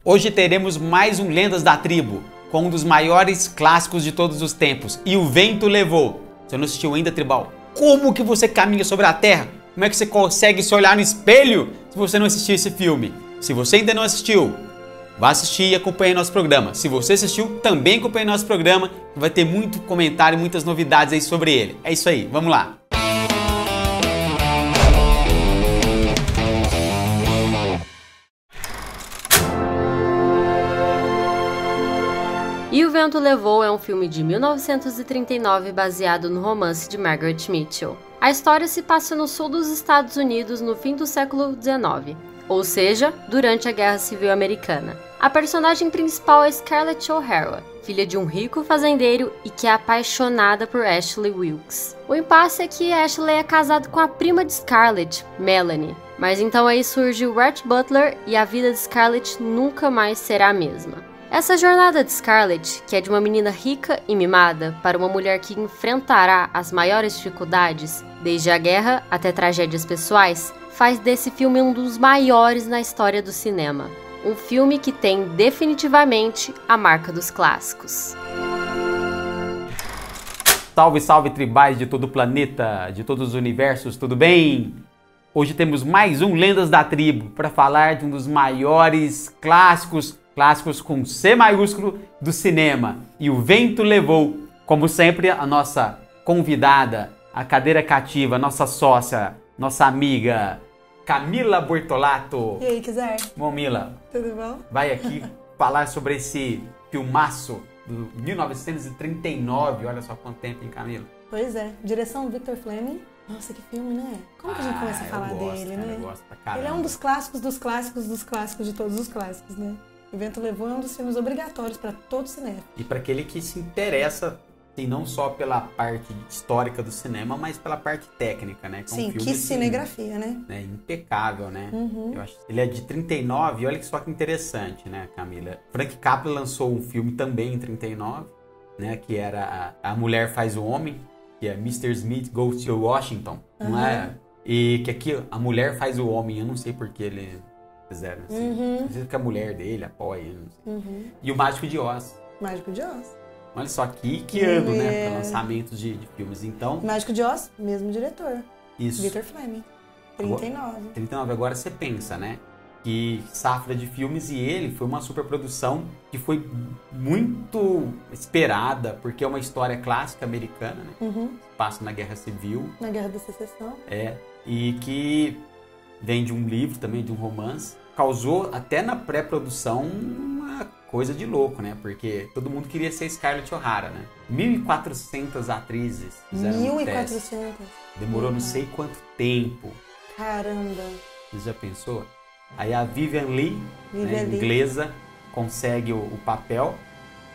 Hoje teremos mais um Lendas da Tribo, com um dos maiores clássicos de todos os tempos, E o Vento Levou. Você não assistiu ainda, Tribal? Como que você caminha sobre a terra? Como é que você consegue se olhar no espelho se você não assistiu esse filme? Se você ainda não assistiu, vá assistir e acompanhe nosso programa. Se você assistiu, também acompanhe nosso programa, que vai ter muito comentário e muitas novidades aí sobre ele. É isso aí, vamos lá! E o Vento Levou é um filme de 1939 baseado no romance de Margaret Mitchell. A história se passa no sul dos Estados Unidos no fim do século XIX, ou seja, durante a Guerra Civil Americana. A personagem principal é Scarlett O'Hara, filha de um rico fazendeiro e que é apaixonada por Ashley Wilkes. O impasse é que Ashley é casado com a prima de Scarlett, Melanie. Mas então aí surge o Rhett Butler e a vida de Scarlett nunca mais será a mesma. Essa jornada de Scarlett, que é de uma menina rica e mimada para uma mulher que enfrentará as maiores dificuldades, desde a guerra até tragédias pessoais, faz desse filme um dos maiores na história do cinema. Um filme que tem definitivamente a marca dos clássicos. Salve, salve tribais de todo o planeta, de todos os universos, tudo bem? Hoje temos mais um Lendas da Tribo para falar de um dos maiores clássicos com C maiúsculo do cinema, E o Vento Levou. Como sempre, a nossa convidada, a cadeira cativa, nossa sócia, nossa amiga, Camila Bortolato. E aí, Kizar? Bom, Mila, Tudo bom? vai aqui falar sobre esse filmaço do 1939. Olha só quanto tempo, hein, Camila? Pois é, direção Victor Fleming. Nossa, que filme, né? Como que a gente começa a falar dele, né? Eu gosto pra caramba. Ele é um dos clássicos dos clássicos dos clássicos de todos os clássicos, né? O Vento Levou é um dos filmes obrigatórios para todo cinema. E para aquele que se interessa, assim, não só pela parte histórica do cinema, mas pela parte técnica, né? Sim, um filme, que cinegrafia, né? Impecável, né? Eu acho. Ele é de 39, olha só que interessante, né, Camila? Frank Capra lançou um filme também em 39, né? Que era A Mulher Faz o Homem, que é Mr. Smith Goes to Washington, não é? E que aqui A Mulher Faz o Homem, eu não sei porque ele... fizeram assim. Não sei que a mulher dele apoia, não sei. E o Mágico de Oz. Mágico de Oz. Olha só que ano, né? Para lançamentos de filmes. Então. Mágico de Oz, mesmo diretor. Isso. Victor Fleming. 39. 39. Agora você pensa, né? Que safra de filmes, e ele foi uma superprodução que foi muito esperada, porque é uma história clássica americana, né? Passa na Guerra Civil. Na Guerra da Secessão. E que vem de um livro também, de um romance. Causou até na pré-produção uma coisa de louco, né? Porque todo mundo queria ser Scarlett O'Hara, né? 1.400 atrizes fizeram 1.400. Demorou não sei quanto tempo. Caramba. Você já pensou? Aí a Vivian Leigh, né, inglesa, consegue o papel.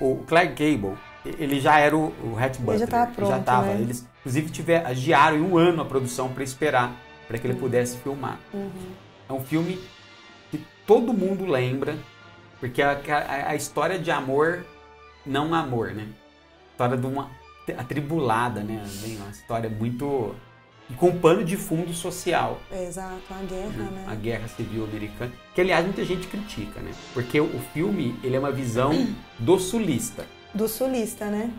O Clark Gable, ele já era o Rhett Butler. Ele já estava pronto, né? Eles, inclusive, adiaram em um ano a produção para esperar, para que ele pudesse filmar. É um filme que todo mundo lembra, porque a história de amor, não amor, né? História de uma atribulada, né? Uma história muito... com pano de fundo social. Exato, a guerra, né? A Guerra Civil Americana, que aliás muita gente critica, né? Porque o filme, ele é uma visão do sulista. Do sulista, né?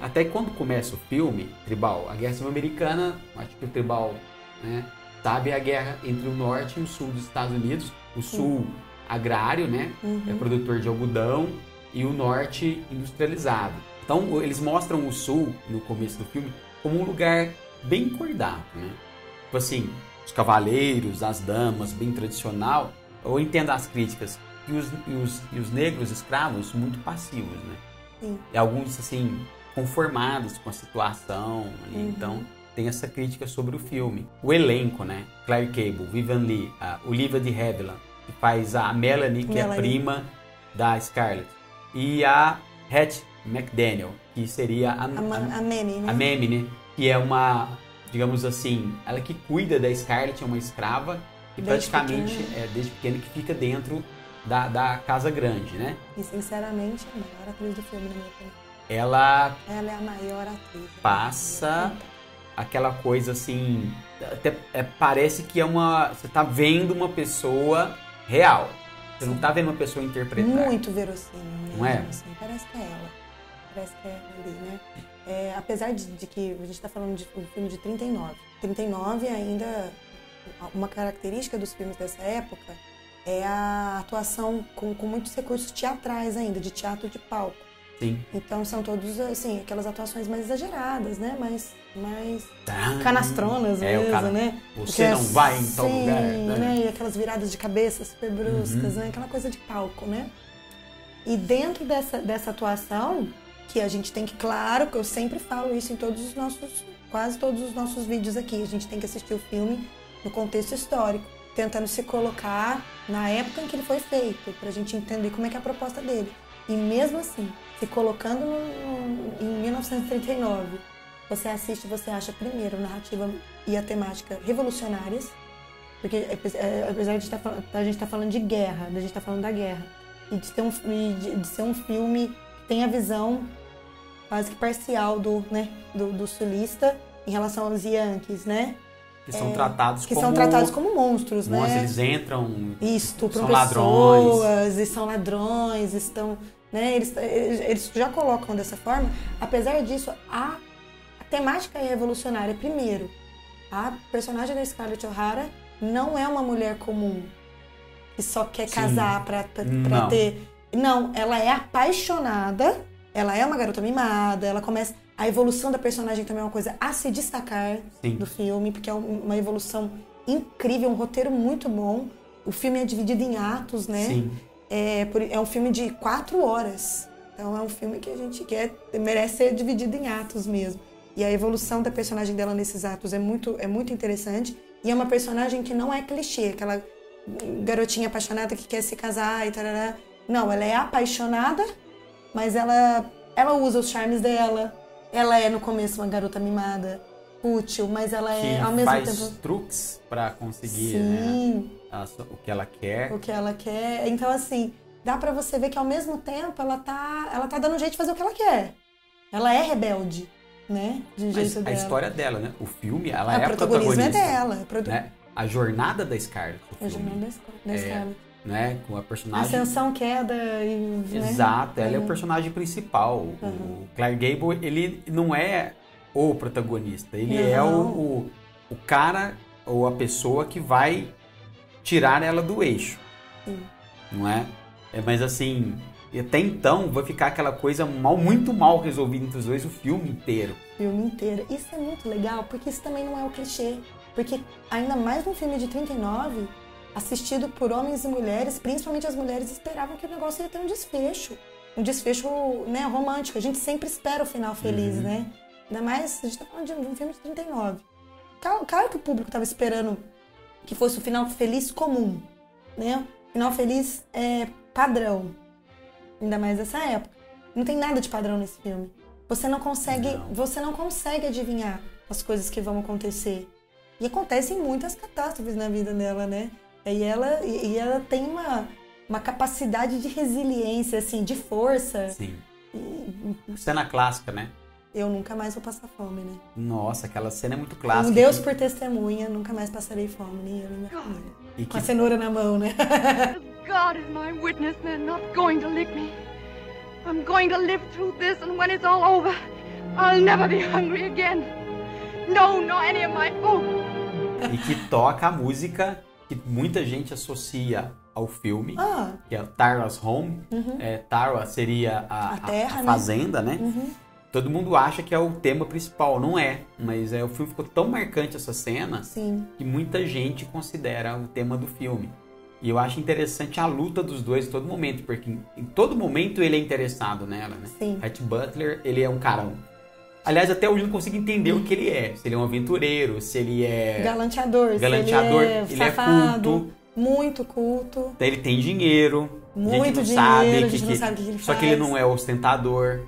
Até quando começa o filme, Tribal, a Guerra Civil Americana, acho que o Tribal... né, sabe, a guerra entre o norte e o sul dos Estados Unidos. O sul agrário, né? É produtor de algodão, e o norte industrializado. Então eles mostram o sul no começo do filme como um lugar bem cordato, né? Tipo assim, os cavaleiros, as damas, bem tradicional. Eu entendo as críticas. E os negros escravos muito passivos, né? Sim. E alguns assim conformados com a situação. Então tem essa crítica sobre o filme. O elenco, né? Clark Gable, Vivian Leigh, a Olivia de Havilland, que faz a Melanie, que é a prima da Scarlett, e a Hattie McDaniel, que seria a Mamie, né? A Mamie, né? Que é uma, digamos assim, ela que cuida da Scarlett, é uma escrava, e praticamente desde pequena que fica dentro da casa grande, né? E sinceramente, a maior atriz do filme, na minha opinião. Ela é a maior atriz. Passa aquela coisa assim, até parece que é uma, você tá vendo uma pessoa real. Você não tá vendo uma pessoa interpretar. Muito verossímil, né? Não é? Assim, parece que é ela. Parece que é ela ali, né? Apesar de que a gente tá falando de um filme de 39. 39 ainda, uma característica dos filmes dessa época é a atuação com muitos recursos teatrais ainda, de teatro de palco. Sim. Então são todos, assim, aquelas atuações mais exageradas, né? Mais canastronas mesmo, né? Você não vai em tal lugar, né? E aquelas viradas de cabeça super bruscas, né? Aquela coisa de palco, né? E dentro dessa atuação, que a gente tem que, claro, que eu sempre falo isso em quase todos os nossos vídeos aqui, a gente tem que assistir o filme no contexto histórico, tentando se colocar na época em que ele foi feito, pra gente entender como é que é a proposta dele. E mesmo assim, se colocando em 1939, você assiste e você acha, primeiro, a narrativa e a temática revolucionárias, porque apesar de a gente estar falando de guerra, a gente está falando da guerra, e de ser um filme que tem a visão quase que parcial do sulista em relação aos Yankees, né? Que são tratados como monstros, né? Eles entram, estupram são pessoas, e são ladrões, estão... Né? Eles já colocam dessa forma. Apesar disso, a temática é revolucionária. Primeiro, a personagem da Scarlett O'Hara não é uma mulher comum que só quer casar pra ter... Não, ela é apaixonada, ela é uma garota mimada, ela começa... A evolução da personagem também é uma coisa a se destacar do filme, porque é uma evolução incrível, um roteiro muito bom. O filme é dividido em atos, né? Sim. É um filme de 4 horas. Então é um filme que a gente merece ser dividido em atos mesmo. E a evolução da personagem dela nesses atos é muito interessante. E é uma personagem que não é clichê, aquela garotinha apaixonada que quer se casar e tarará. Não, ela é apaixonada, mas ela usa os charmes dela. Ela é, no começo, uma garota mimada, útil, mas ela é, ao mesmo tempo... faz truques pra conseguir, né, o que ela quer. O que ela quer. Então, assim, dá pra você ver que, ao mesmo tempo, ela tá dando um jeito de fazer o que ela quer. Ela é rebelde, né? De jeito dela. A história dela, né? O filme, ela é a protagonismo protagonista. É dela. Né? A jornada da Scarlett. A jornada da Scarlett. Né? Com a personagem... Ascensão, queda e... Exato, né? ela é o personagem principal. O Clark Gable, ele não é o protagonista. Ele é o cara ou a pessoa que vai tirar ela do eixo. Sim. Não é? Mas assim, até então vai ficar aquela coisa muito mal resolvida entre os dois o filme inteiro. Isso é muito legal, porque isso também não é o clichê. Porque ainda mais num filme de 39... assistido por homens e mulheres, principalmente as mulheres, esperavam que o negócio ia ter um desfecho, né, romântico. A gente sempre espera o final feliz, né? Ainda mais, a gente tá falando de um filme de 39. Claro que o público tava esperando que fosse o final feliz comum, né? Final feliz padrão, ainda mais nessa época. Não tem nada de padrão nesse filme. Você não consegue adivinhar as coisas que vão acontecer. E acontecem muitas catástrofes na vida dela, né? E ela tem uma capacidade de resiliência, assim, de força. Sim. Cena clássica, né? Eu nunca mais vou passar fome, né? Nossa, aquela cena é muito clássica. Um Deus por testemunha, nunca mais passarei fome, nem eu nem minha família. Com a cenoura na mão, né? God is my witness, they're not going to lick me. I'm going to live through this, and when it's all over, I'll never be hungry again. No, nor any of my food. E que toca a música que muita gente associa ao filme, que é Tara's Home. Tara seria a terra, a fazenda, né? Todo mundo acha que é o tema principal, não é. Mas o filme ficou tão marcante, essa cena, que muita gente considera o tema do filme. E eu acho interessante a luta dos dois em todo momento, porque em todo momento ele é interessado nela, né? Sim. Rhett Butler, ele é um carão. Aliás, até hoje eu não consigo entender o que ele é. Se ele é um aventureiro, se ele é... Galanteador, se ele é culto. Muito culto. Ele tem dinheiro. Muito dinheiro, a gente não sabe o que ele faz. Só que ele não é ostentador.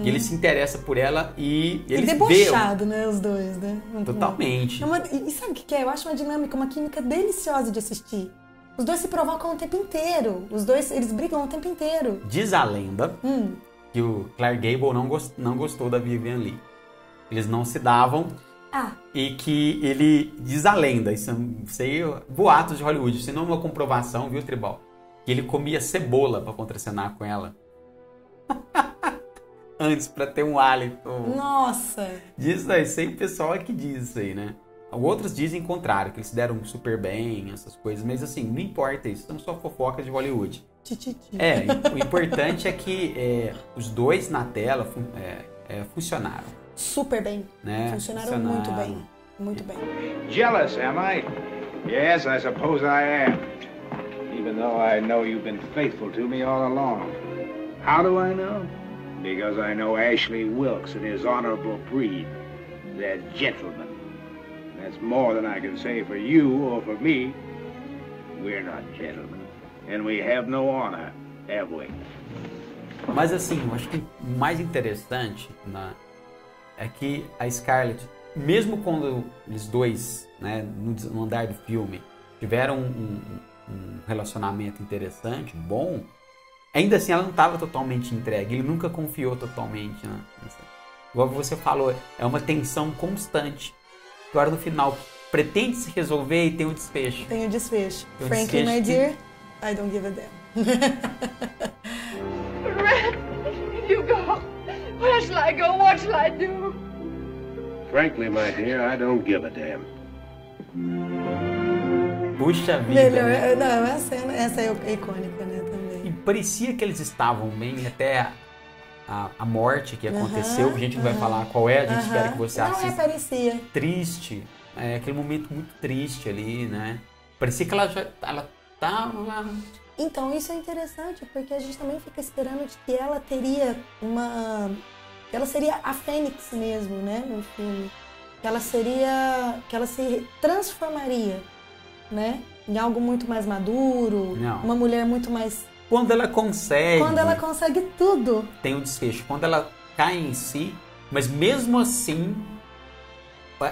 E ele se interessa por ela e ele debochado, né? Os dois, né? Totalmente. E sabe o que é? Eu acho uma dinâmica, uma química deliciosa de assistir. Os dois se provocam o tempo inteiro. Os dois, eles brigam o tempo inteiro. Diz a lenda que o Clark Gable não gostou da Vivien Leigh. Eles não se davam. E que ele... Diz a lenda, isso aí, boatos de Hollywood. Isso não é uma comprovação, viu, Tribal? que ele comia cebola pra contracenar com ela. Antes, pra ter um hálito. Nossa! Diz aí, sempre o pessoal é que diz isso aí, né? Outros dizem o contrário, que eles se deram super bem, essas coisas. Mas assim, não importa isso, são só fofocas de Hollywood. O importante é que os dois na tela funcionaram. Super bem. Né? Funcionaram muito bem. Muito bem. Jealous, am I? Yes, I suppose I am. Even though I know you've been faithful to me all along. How do I know? Because I know Ashley Wilkes and his honorable breed. They're gentlemen. That's more than I can say for you or for me. We're not gentlemen. And we have no honor, have we? Mas assim, eu acho que o mais interessante é que a Scarlett, mesmo quando eles dois, né, no andar do filme, tiveram um relacionamento interessante, bom, ainda assim ela não estava totalmente entregue, ele nunca confiou totalmente. Né? Igual você falou, é uma tensão constante. Agora no final, pretende se resolver e tem um desfecho. Tem um desfecho. Frankly, my dear, I don't give a damn. Red, you go. Where shall I go? What shall I do? Frankly, my dear, I don't give a damn. Puxa vida. Melhor, né? Não, essa é icônica, né, também. E parecia que eles estavam bem até a morte que aconteceu. A gente não vai falar qual é, a gente espera que você assista. Não, parecia. Triste. Aquele momento muito triste ali, né? Parecia que ela tava... Então, isso é interessante, porque a gente também fica esperando de que ela teria ela seria a Fênix mesmo, né, no filme. Que ela se transformaria, né, em algo muito mais maduro, uma mulher muito mais... Quando ela consegue tudo. Tem um desfecho. Quando ela cai em si, mas mesmo assim,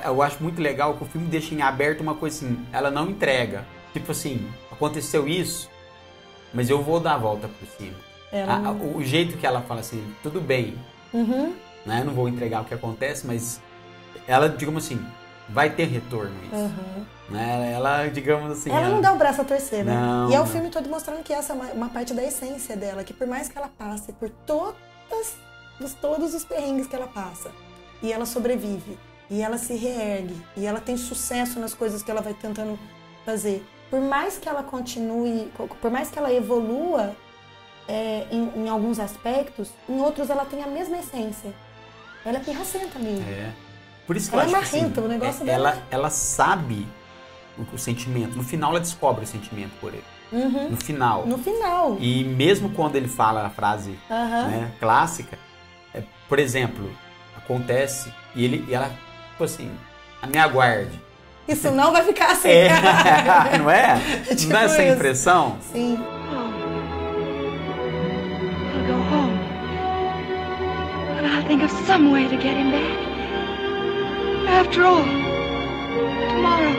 eu acho muito legal que o filme deixa em aberto uma coisa assim, ela não entrega. Tipo assim, aconteceu isso, mas eu vou dar a volta por cima. O jeito que ela fala assim, tudo bem, né? Eu não vou entregar o que acontece, mas ela, digamos assim, vai ter retorno isso. Né? Ela, digamos assim... Ela não dá o braço a torcer, né? Não, e é o filme todo mostrando que essa é uma parte da essência dela, que por mais que ela passe por todos os perrengues que ela passa, e ela sobrevive, e ela se reergue, e ela tem sucesso nas coisas que ela vai tentando fazer. Por mais que ela continue, por mais que ela evolua em alguns aspectos, em outros ela tem a mesma essência. Ela é pirracenta mesmo. Por isso que ela eu acho marrenta, assim, o negócio dela. Ela sabe o sentimento. No final ela descobre o sentimento por ele. No final. E mesmo quando ele fala a frase né, clássica, por exemplo, acontece e ela, tipo assim, me aguarde. Isso não vai ficar assim. Não é? Tipo não é essa impressão? Sim. I'll go home. But I'll think of some way to get him back. After all, tomorrow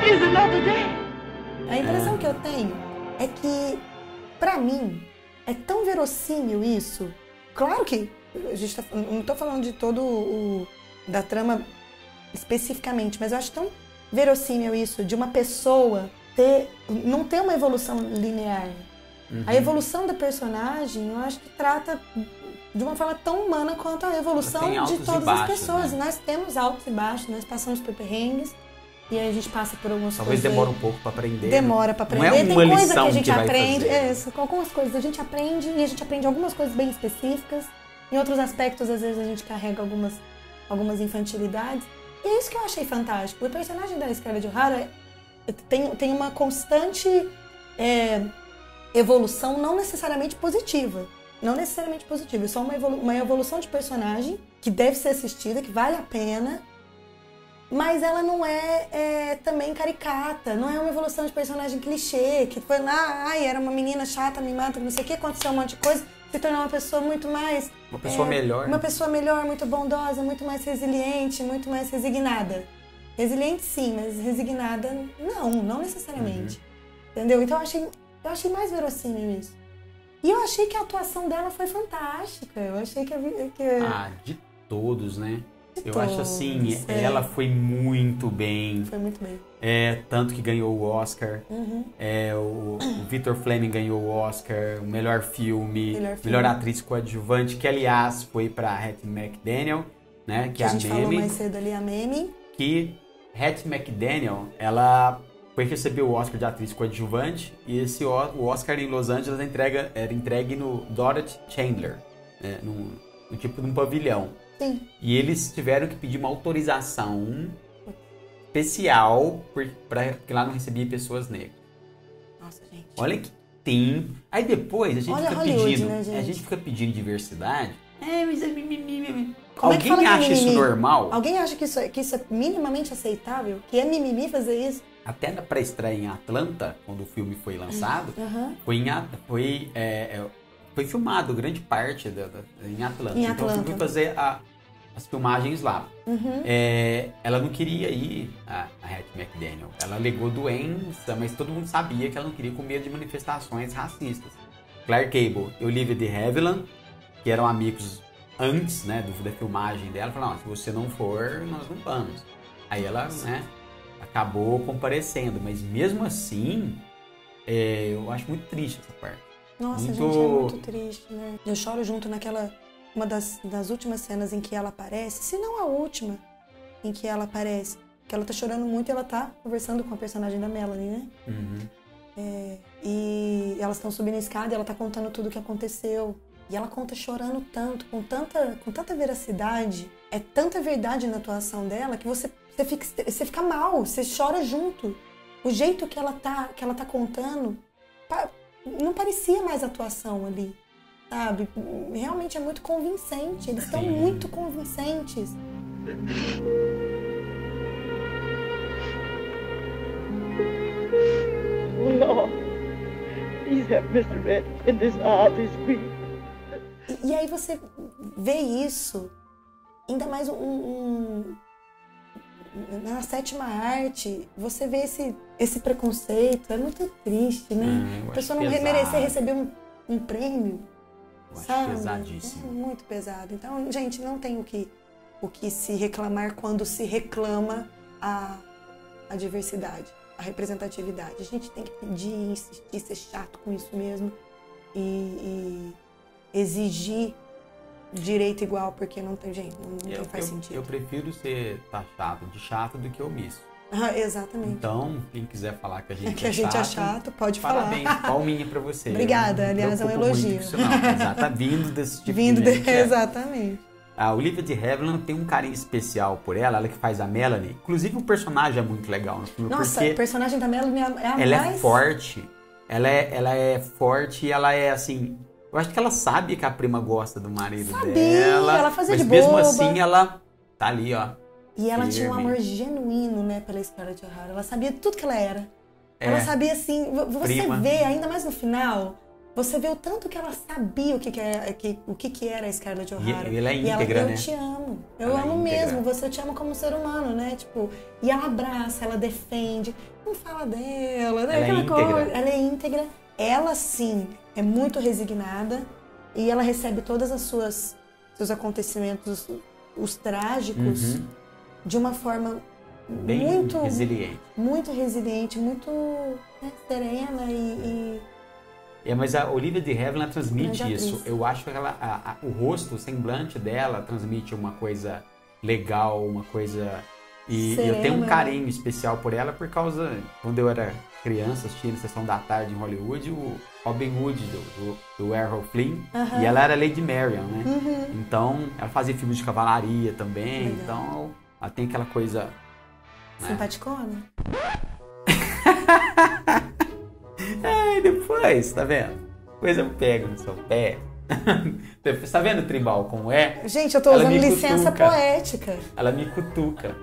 is another day. A impressão que eu tenho é que, pra mim, é tão verossímil isso. Claro que a gente não tô falando de todo da trama especificamente, mas eu acho tão verossímil isso, de uma pessoa não ter uma evolução linear. A evolução da personagem, eu acho que trata de uma forma tão humana quanto a evolução de todas as pessoas. Né? Nós temos altos e baixos, nós passamos por perrengues, e aí a gente passa por algumas coisas... Talvez demore um pouco para aprender. Demora para aprender. Não é uma Tem coisa lição que a gente aprende. Com algumas coisas a gente aprende, e a gente aprende algumas coisas bem específicas. Em outros aspectos, às vezes, a gente carrega algumas infantilidades. E é isso que eu achei fantástico. O personagem da Scarlett O'Hara tem uma constante evolução, não necessariamente positiva. É só uma evolução de personagem que deve ser assistida, que vale a pena, mas ela não é também caricata. Não é uma evolução de personagem clichê, que foi lá, era uma menina chata, mimada, não sei o que, aconteceu um monte de coisa, se tornou uma pessoa muito mais... Uma pessoa melhor. Uma pessoa melhor, muito bondosa, muito mais resiliente, muito mais resignada. Resiliente sim, mas resignada não necessariamente. Entendeu? Então eu achei mais verossímil isso. E eu achei que a atuação dela foi fantástica. Eu achei que... de todos, né? Eu acho assim, ela foi muito bem. Foi muito bem. Tanto que ganhou o Oscar. O Victor Fleming ganhou o Oscar, o melhor filme, melhor atriz coadjuvante, que aliás foi para Hattie McDaniel, né? Que a gente falou mais cedo ali, a Mamie. Que Hattie McDaniel, ela foi receber o Oscar de atriz coadjuvante, e o Oscar em Los Angeles era entregue no Dorothy Chandler, né? no tipo de um pavilhão. Sim. E eles tiveram que pedir uma autorização especial, porque lá não recebia pessoas negras. Nossa, gente. Olha que tem. Aí depois a gente fica pedindo. Né, gente? A gente fica pedindo diversidade. Mas é mimimi. Alguém acha isso normal? Alguém acha que isso é minimamente aceitável? Que é mimimi fazer isso? Até na pré-estreia em Atlanta, quando o filme foi lançado, foi filmado grande parte em Atlanta. Então eu fui fazer as filmagens lá. Ela não queria ir, a Hattie McDaniel. Ela alegou doença, mas todo mundo sabia que ela não queria com medo de manifestações racistas. Clark Gable e Olivia de Havilland, que eram amigos antes, né, da filmagem dela, falaram: se você não for, nós não vamos. Aí ela, né, acabou comparecendo, mas mesmo assim, eu acho muito triste essa parte. Nossa, gente, é muito triste, né? Eu choro junto naquela... Uma das últimas cenas em que ela aparece, se não a última em que ela aparece, que ela tá chorando muito e ela tá conversando com a personagem da Melanie, né? E elas estão subindo a escada e ela tá contando tudo o que aconteceu. E ela conta chorando tanto, com tanta veracidade, é tanta verdade na atuação dela, que você fica mal, você chora junto. O jeito que ela tá contando, não parecia mais atuação ali, sabe? Realmente é muito convincente, eles estão muito convincentes. Lord, please have Mr. Red in this hour, this week. E aí você vê isso, ainda mais na sétima arte, você vê esse preconceito, é muito triste, né? A pessoa não merecer receber um prêmio, sabe? Pesadíssimo. É muito pesado. Então, gente, não tem o que se reclamar quando se reclama a diversidade, a representatividade. A gente tem que pedir, insistir, ser chato com isso mesmo e exigir direito igual, porque não tem jeito, não faz sentido. Eu prefiro ser taxado de chato do que omisso. Exatamente. Então, quem quiser falar que a gente é chato, pode parabéns, falar. Palminha pra você. Obrigada, aliás, é um elogio. Tá vindo desse tipo de gente. Exatamente. A Olivia de Havilland tem um carinho especial por ela que faz a Melanie. Inclusive, o personagem é muito legal no filme. Nossa, o personagem da Melanie é a mais... Ela é forte. Ela é forte e ela é assim... Eu acho que ela sabe que a prima gosta do marido dela. Ela fazia mas de mesmo boba. Assim, ela tá ali, ó. E ela tinha um amor genuíno, né, pela Scarlett O'Hara. Ela sabia tudo que ela era. Ela sabia, assim... Você vê, ainda mais no final, você vê o tanto que ela sabia o que era a Scarlett O'Hara. E ela é íntegra, né? Eu te amo. Eu amo mesmo. Eu te amo como ser humano, né? Tipo, e ela abraça, ela defende. Não fala dela, né? Ela é íntegra. Ela, sim, é muito resignada e ela recebe todas as seus acontecimentos, os trágicos, de uma forma bem muito resiliente. Muito resiliente, muito, né, serena e... Mas a Olivia de Havilland transmite isso. Eu acho que o rosto, o semblante dela transmite uma coisa legal, uma coisa... E serena. Eu tenho um carinho especial por ela por causa... Quando eu era criança, assistia na Sessão da Tarde em Hollywood, o Robin Hood do Errol Flynn. E ela era Lady Marion, né? Então, ela fazia filmes de cavalaria também. Legal. Então, ela tem aquela coisa... Simpaticona? Ai, depois, tá vendo? Depois eu pego no seu pé. Você tá vendo o tribal como é? Gente, eu tô usando licença poética. Ela me cutuca.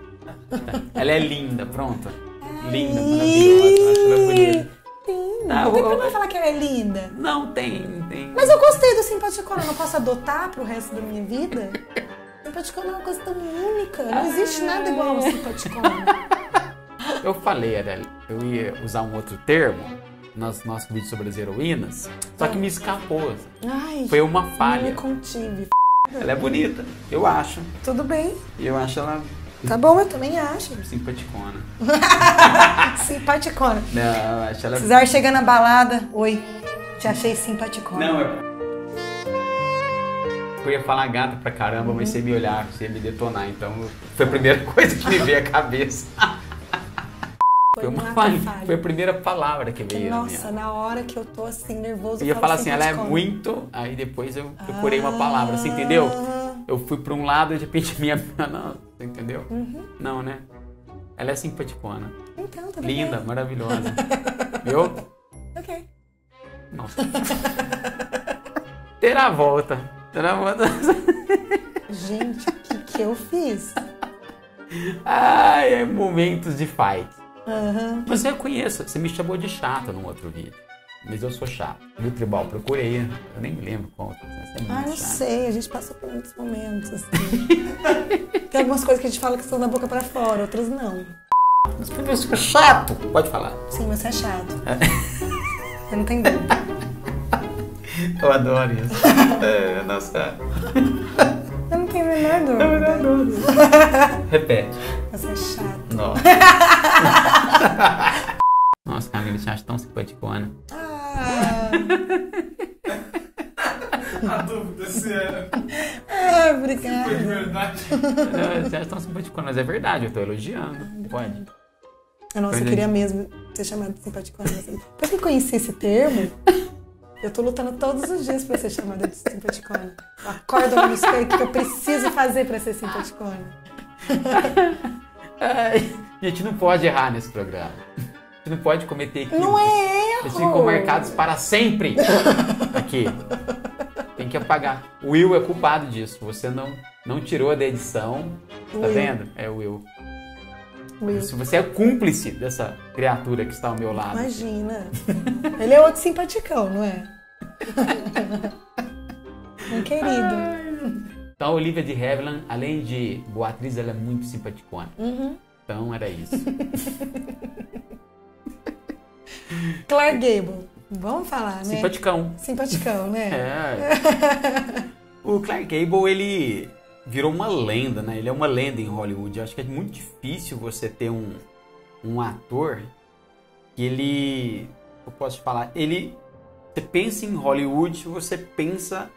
Ela é linda, pronto. Linda, maravilhosa. Acho ela bonita. Não tem problema falar que ela é linda. Não, tem. Mas eu gostei do simpaticona. Eu não posso adotar pro resto da minha vida? Simpaticona é uma coisa tão única. Não existe nada igual ao simpaticona. Eu falei, Adele, eu ia usar um outro termo no nosso vídeo sobre as heroínas, só que me escapou. Ai, foi uma falha. Me contive. Ela é bonita, eu acho. Tudo bem. Eu acho ela Tá bom, eu também acho. Simpaticona. Simpaticona. Não, acho ela... Cesar chega na balada, oi, te achei simpaticona. Não, eu ia falar gata pra caramba, mas você ia me olhar, você ia me detonar, então foi a primeira coisa que me veio à cabeça. Foi a primeira palavra que veio. Nossa, na hora que eu tô assim, nervoso, eu ia falar assim, ela é muito... Aí depois eu procurei uma palavra, você entendeu? Eu fui pra um lado e de repente minha... Não, você entendeu? Não, né? Ela é simpaticona. Então, tá linda, maravilhosa. Viu? Ok. Nossa. Terá volta. Gente, o que eu fiz? Ai, é momentos de fight. Mas eu conheço, você me chamou de chata num outro vídeo. Mas eu sou chato. Viu, Tribal? Procurei. Eu nem me lembro qual. Não sei, a gente passa por muitos momentos, assim. Tem algumas coisas que a gente fala que são da boca pra fora, outras não. Mas você é chato. Pode falar. Sim, você é chato. Você não tem dúvida. Eu adoro isso. Nossa. Eu não tenho a menor dúvida. Repete. Você é chato. Nossa. Nossa, cara, ele te acha tão simpaticona. A dúvida se era. Obrigada. Foi de verdade. Você acha tão simpaticona, mas é verdade, eu tô elogiando. Pode. Nossa, eu queria mesmo ser chamada de simpaticona. Depois que eu conheci esse termo, eu tô lutando todos os dias pra ser chamada de simpaticona. Eu acordo no espelho, o que eu preciso fazer pra ser simpaticona? A gente não pode errar nesse programa. A gente não pode cometer equívocos. Não é erro! Eles ficam marcados para sempre. Aqui. Tem que apagar. O Will é culpado disso. Você não tirou da edição. Tá vendo? É o Will. Se você é cúmplice dessa criatura que está ao meu lado. Imagina. Ele é outro simpaticão, não é? Um querido. Então, a Olivia de Havilland, além de boa atriz, ela é muito simpaticona. Então, era isso. Clark Gable. Vamos falar, né? Simpaticão, né? O Clark Gable, ele virou uma lenda, né? Ele é uma lenda em Hollywood. Eu acho que é muito difícil você ter um ator que ele... Eu posso te falar? Você pensa em Hollywood, você pensa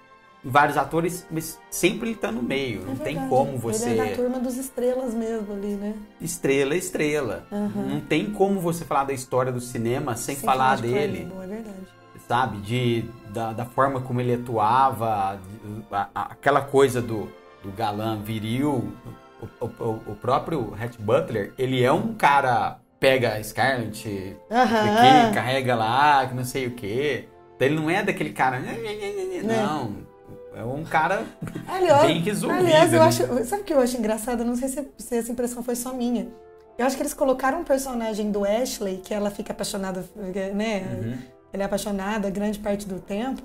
em vários atores, mas sempre ele tá no meio. Não tem como você... Ele é da turma dos estrelas mesmo ali, né? Estrela. Não tem como você falar da história do cinema sem falar dele. É verdade. Sabe? Da forma como ele atuava, aquela coisa do galã viril. O próprio Rhett Butler, ele é um cara... Pega a Scarlett, aqui, carrega lá, que não sei o quê. Então, ele não é daquele cara... Não. É um cara bem resolvido. Aliás, eu acho... Sabe o que eu acho engraçado? Eu não sei se essa impressão foi só minha. Eu acho que eles colocaram um personagem do Ashley, que ela fica apaixonada, né? Ele é apaixonada grande parte do tempo,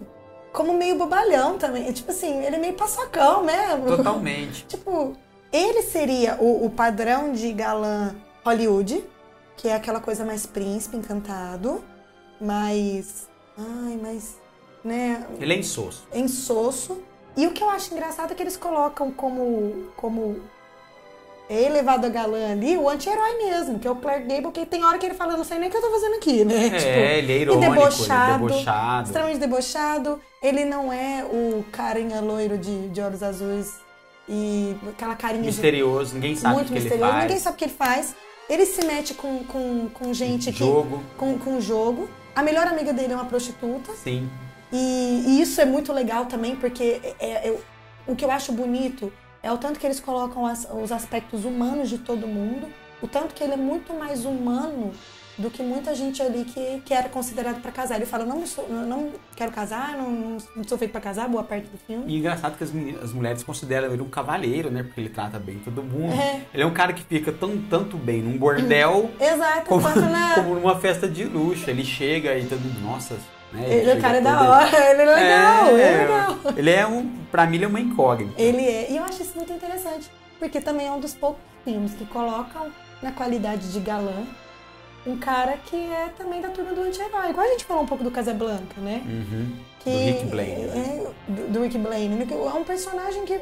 como meio bobalhão também. Tipo assim, ele é meio paçocão mesmo. Totalmente. Tipo, ele seria o padrão de galã Hollywood, que é aquela coisa mais príncipe, encantado, mais... né? Ele é insosso. E o que eu acho engraçado é que eles colocam como elevado a galã ali o anti-herói mesmo, que é o Clark Gable, que tem hora que ele fala, não sei nem o que eu tô fazendo aqui, né? Ele é irônico, debochado, extremamente debochado. Ele não é o carinha loiro de olhos azuis e aquela carinha misterioso, ninguém sabe o que ele faz. Ninguém sabe o que ele faz. Ele se mete com gente com jogo. A melhor amiga dele é uma prostituta. Sim. E isso é muito legal também, porque o que eu acho bonito é o tanto que eles colocam os aspectos humanos de todo mundo, o tanto que ele é muito mais humano do que muita gente ali que era considerado para casar. Ele fala, não quero casar, não sou feito para casar, boa parte do filme. E engraçado que as mulheres consideram ele um cavalheiro, né? Porque ele trata bem todo mundo. Ele é um cara que fica tanto bem num bordel Exato, como numa festa de luxo. Ele chega e todo mundo, nossa... Né, o cara é da hora, ele é legal, Ele é pra mim ele é uma incógnita. Ele é, e eu acho isso muito interessante, porque também é um dos poucos filmes que colocam na qualidade de galã um cara que é também da turma do anti-herói. Igual a gente falou um pouco do Casablanca, né? Do Rick Blaine. Do Rick Blaine. É um personagem que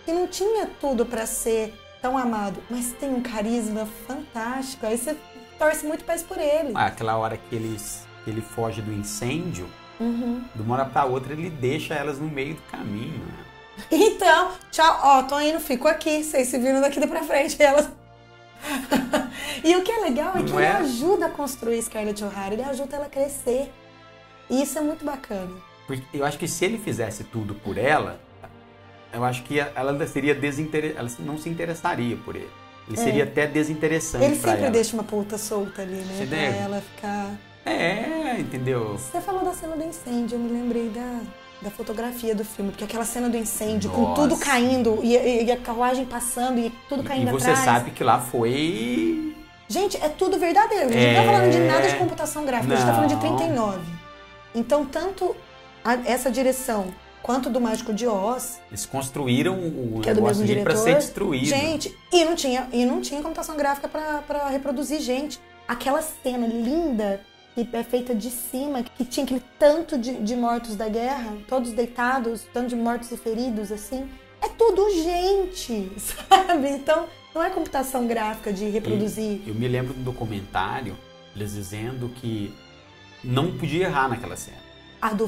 não tinha tudo pra ser tão amado, mas tem um carisma fantástico. Aí você torce muito pés por ele. Aquela hora que ele foge do incêndio, de uma hora pra outra ele deixa elas no meio do caminho, né? Então, tchau, ó, tô indo, fico aqui, vocês se viram daqui pra frente, elas... E o que é legal é que ele ajuda a construir Scarlett O'Hara, ele ajuda ela a crescer. E isso é muito bacana. Porque eu acho que se ele fizesse tudo por ela, eu acho que ela seria ela não se interessaria por ele. Ele seria até desinteressante pra ela. Ele sempre deixa uma ponta solta ali, né? Pra ela ficar... entendeu? Você falou da cena do incêndio, eu me lembrei da fotografia do filme, porque aquela cena do incêndio, com tudo caindo, e a carruagem passando, e tudo caindo atrás. E você sabe que lá foi... Gente, é tudo verdadeiro. A gente não tá falando de nada de computação gráfica, a gente tá falando de 39. Então, tanto essa direção quanto do Mágico de Oz... Eles construíram o que é do mesmo diretor, pra ser destruído. Gente, e não tinha computação gráfica pra reproduzir, gente. Aquela cena linda... que é feita de cima, que tinha aquele tanto de mortos da guerra, todos deitados, tanto de mortos e feridos, assim. É tudo gente, sabe? Então, não é computação gráfica de reproduzir. Eu me lembro do documentário, eles dizendo que não podia errar naquela cena. Do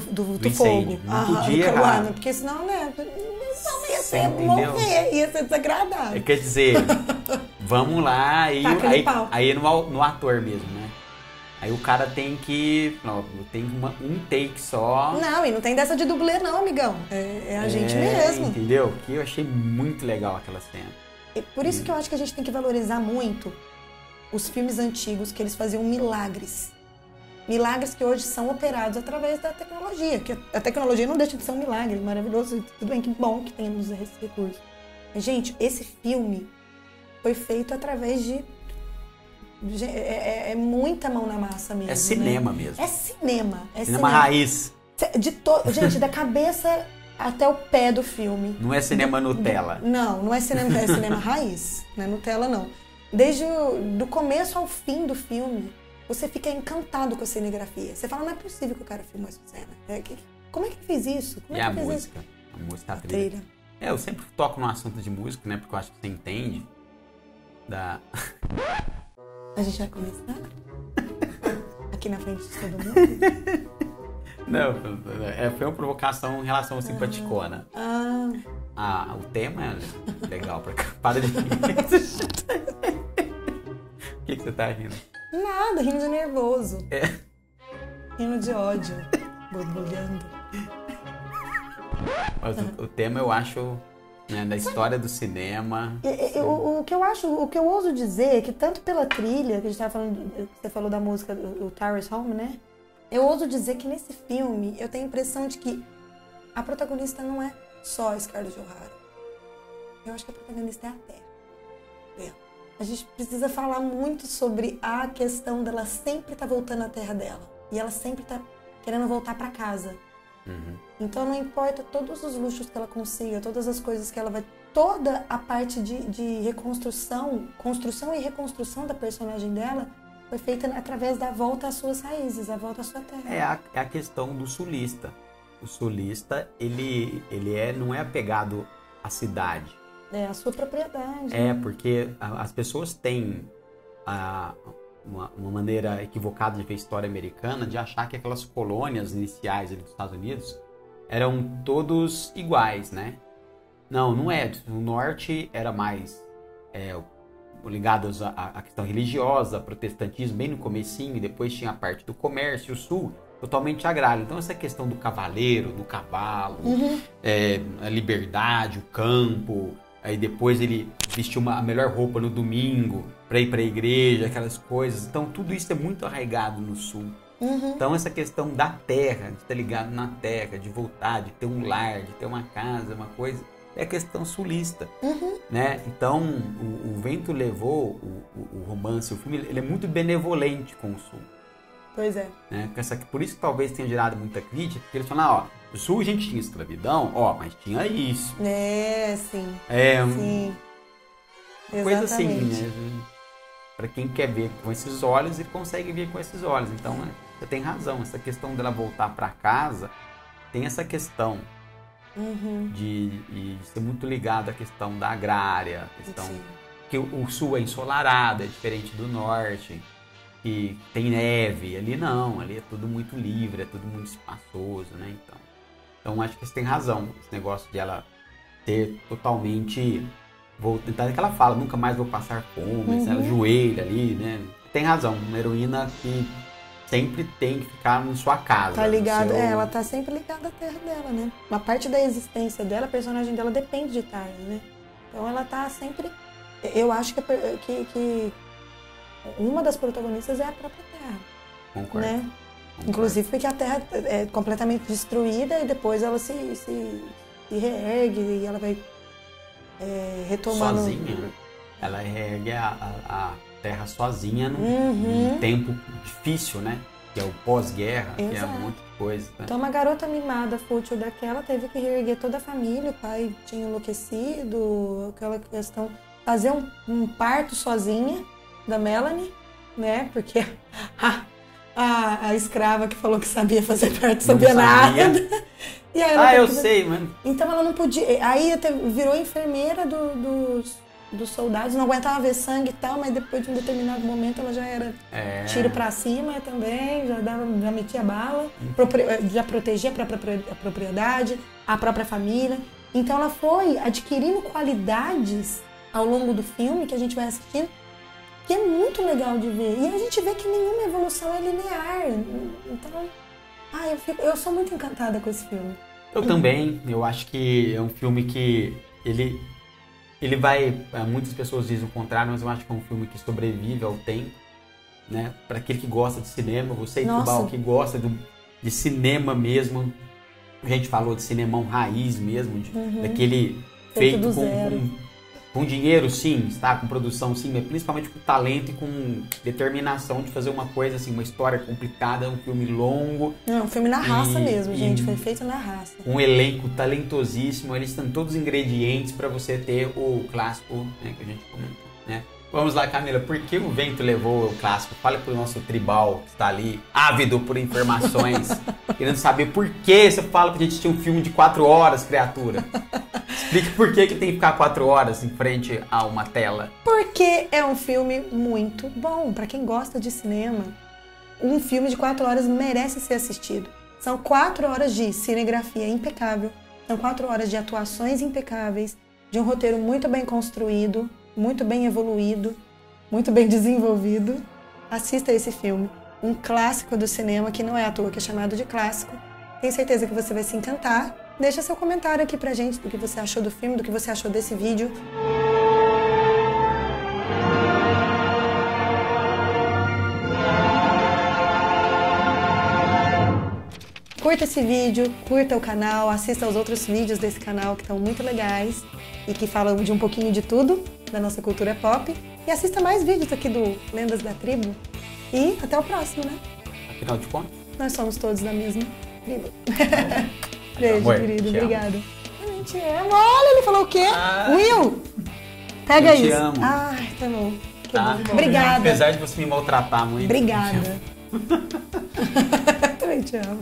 fogo. Não podia errar. Porque senão, né? Não ia ser morrer, ia ser desagradável. Quer dizer, vamos lá, aí no ator mesmo, né? Aí o cara tem que... um take só. Não, e não tem dessa de dublê não, amigão. É a gente mesmo. Entendeu? Que eu achei muito legal aquela cena. E por isso que eu acho que a gente tem que valorizar muito os filmes antigos, que eles faziam milagres. Milagres que hoje são operados através da tecnologia. Que a tecnologia não deixa de ser um milagre maravilhoso. Tudo bem, que bom que temos esse recurso. Mas, gente, esse filme foi feito através de... É muita mão na massa mesmo. É cinema, né? mesmo. É cinema. Cinema raiz. Gente, da cabeça até o pé do filme. Não é cinema Nutella. Não é cinema, é cinema raiz. Não é Nutella, não. Desde do começo ao fim do filme, você fica encantado com a cinegrafia. Você fala, não é possível que o cara filmou essa cena. Como é que ele fez isso? Como e é que a fez música? Isso? A música, a trilha. Eu sempre toco no assunto de música, né? Porque eu acho que você entende A gente vai começar? Aqui na frente de todo mundo? Não, foi uma provocação em relação ao simpaticona. O tema é legal pra cá. Para de rir. O que você tá rindo? Nada, rindo de nervoso. Rindo de ódio. Borbulhando. Mas o tema eu acho... Né, da história do cinema. O que eu ouso dizer é que tanto pela trilha, que a gente tava falando, você falou da música do Tyrus Home, né? Eu ouso dizer que nesse filme eu tenho a impressão de que a protagonista não é só a Scarlett O'Hara. Eu acho que a protagonista é a Terra. A gente precisa falar muito sobre a questão dela sempre estar voltando à terra dela. E ela sempre tá querendo voltar para casa. Então não importa todos os luxos que ela consiga, todas as coisas que ela vai... Toda a parte de reconstrução, construção e reconstrução da personagem dela foi feita através da volta às suas raízes, a volta à sua terra. É a questão do sulista. O sulista, ele não é apegado à cidade. É a sua propriedade. Porque as pessoas têm uma maneira equivocada de ver a história americana, de achar que aquelas colônias iniciais ali dos Estados Unidos eram todos iguais, né? Não é. O norte era mais ligados à questão religiosa, protestantismo, bem no comecinho, e depois tinha a parte do comércio, o sul totalmente agrário. Então essa questão do cavaleiro, do cavalo, a liberdade, o campo, aí depois ele vestiu a melhor roupa no domingo para ir para a igreja, aquelas coisas. Então tudo isso é muito arraigado no sul. Então essa questão da terra, de estar ligado na terra, de voltar, de ter um lar, de ter uma casa, uma coisa, é a questão sulista, né? Então o Vento Levou, o romance, o filme, ele é muito benevolente com o sul. Pois é. Né? Por isso que talvez tenha gerado muita crítica, porque eles falam, no sul a gente tinha escravidão, mas tinha isso. Sim. Sim. Coisa assim, né? Para quem quer ver com esses olhos, ele consegue ver com esses olhos. Então, você tem razão. Essa questão dela voltar para casa, tem essa questão de ser muito ligado à questão da agrária, a questão que o sul é ensolarado, é diferente do norte, que tem neve, ali não, ali é tudo muito livre, é tudo muito espaçoso, né? Então acho que você tem razão, esse negócio de ela ter totalmente, tanto que ela fala, nunca mais vou passar fome, ela joelha ali, né? Tem razão, uma heroína que sempre tem que ficar em sua casa. Tá ligada, ela tá sempre ligada à terra dela, né? Uma parte da existência dela, a personagem dela depende de Tarja, né? Então ela tá sempre... Eu acho que uma das protagonistas é a própria terra. Concordo. Né? Inclusive porque a terra é completamente destruída e depois ela se reergue e ela vai retomando... Sozinha? Ela reergue a terra sozinha num tempo difícil, né? Que é o pós-guerra, que é um monte de coisa. Né? Então uma garota mimada, fútil daquela, teve que reerguer toda a família, o pai tinha enlouquecido, aquela questão, fazer um parto sozinha da Melanie, né? Porque a escrava que falou que sabia fazer parto sabia nada. E aí ela sei, mano. Então ela não podia. Aí virou enfermeira dos soldados, não aguentava ver sangue e tal, mas depois de um determinado momento ela já era tiro pra cima também, já metia bala, já protegia a propriedade, a própria família. Então ela foi adquirindo qualidades ao longo do filme que a gente vai assistindo, que é muito legal de ver. E a gente vê que nenhuma evolução é linear. Então, eu sou muito encantada com esse filme. Eu também, eu acho que é um filme que ele vai, muitas pessoas dizem o contrário, mas eu acho que é um filme que sobrevive ao tempo, né? Para aquele que gosta de cinema, você e Tubal que gosta de cinema mesmo, a gente falou de cinemão raiz mesmo, daquele feito com dinheiro, sim, está com produção, sim, mas principalmente com talento e com determinação de fazer uma coisa assim, uma história complicada, um filme longo. Um filme na raça mesmo, gente, foi feito na raça. Um elenco talentosíssimo, eles têm todos os ingredientes para você ter o clássico, né, que a gente comentou, né? Vamos lá, Camila, por que o vento levou o clássico? Fale pro nosso tribal que está ali, ávido por informações, querendo saber por que você fala que a gente tinha um filme de 4 horas, criatura. Explique por que tem que ficar 4 horas em frente a uma tela. Porque é um filme muito bom. Para quem gosta de cinema, um filme de 4 horas merece ser assistido. São 4 horas de cinegrafia impecável, são 4 horas de atuações impecáveis, de um roteiro muito bem construído, muito bem evoluído, muito bem desenvolvido. Assista esse filme. Um clássico do cinema que não é à toa que é chamado de clássico. Tenho certeza que você vai se encantar. Deixa seu comentário aqui pra gente do que você achou do filme, do que você achou desse vídeo. Curta esse vídeo, curta o canal, assista aos outros vídeos desse canal que estão muito legais e que falam de um pouquinho de tudo da nossa cultura pop. E assista mais vídeos aqui do Lendas da Tribo. E até o próximo, né? Afinal de contas, nós somos todos da mesma tribo. Beijo, querido. Obrigada. Eu te amo. Olha, ele falou o quê? Will, pega isso. Eu te amo. Ai, tá bom. Tá. Obrigada. Apesar de você me maltratar muito. Obrigada. Também te amo.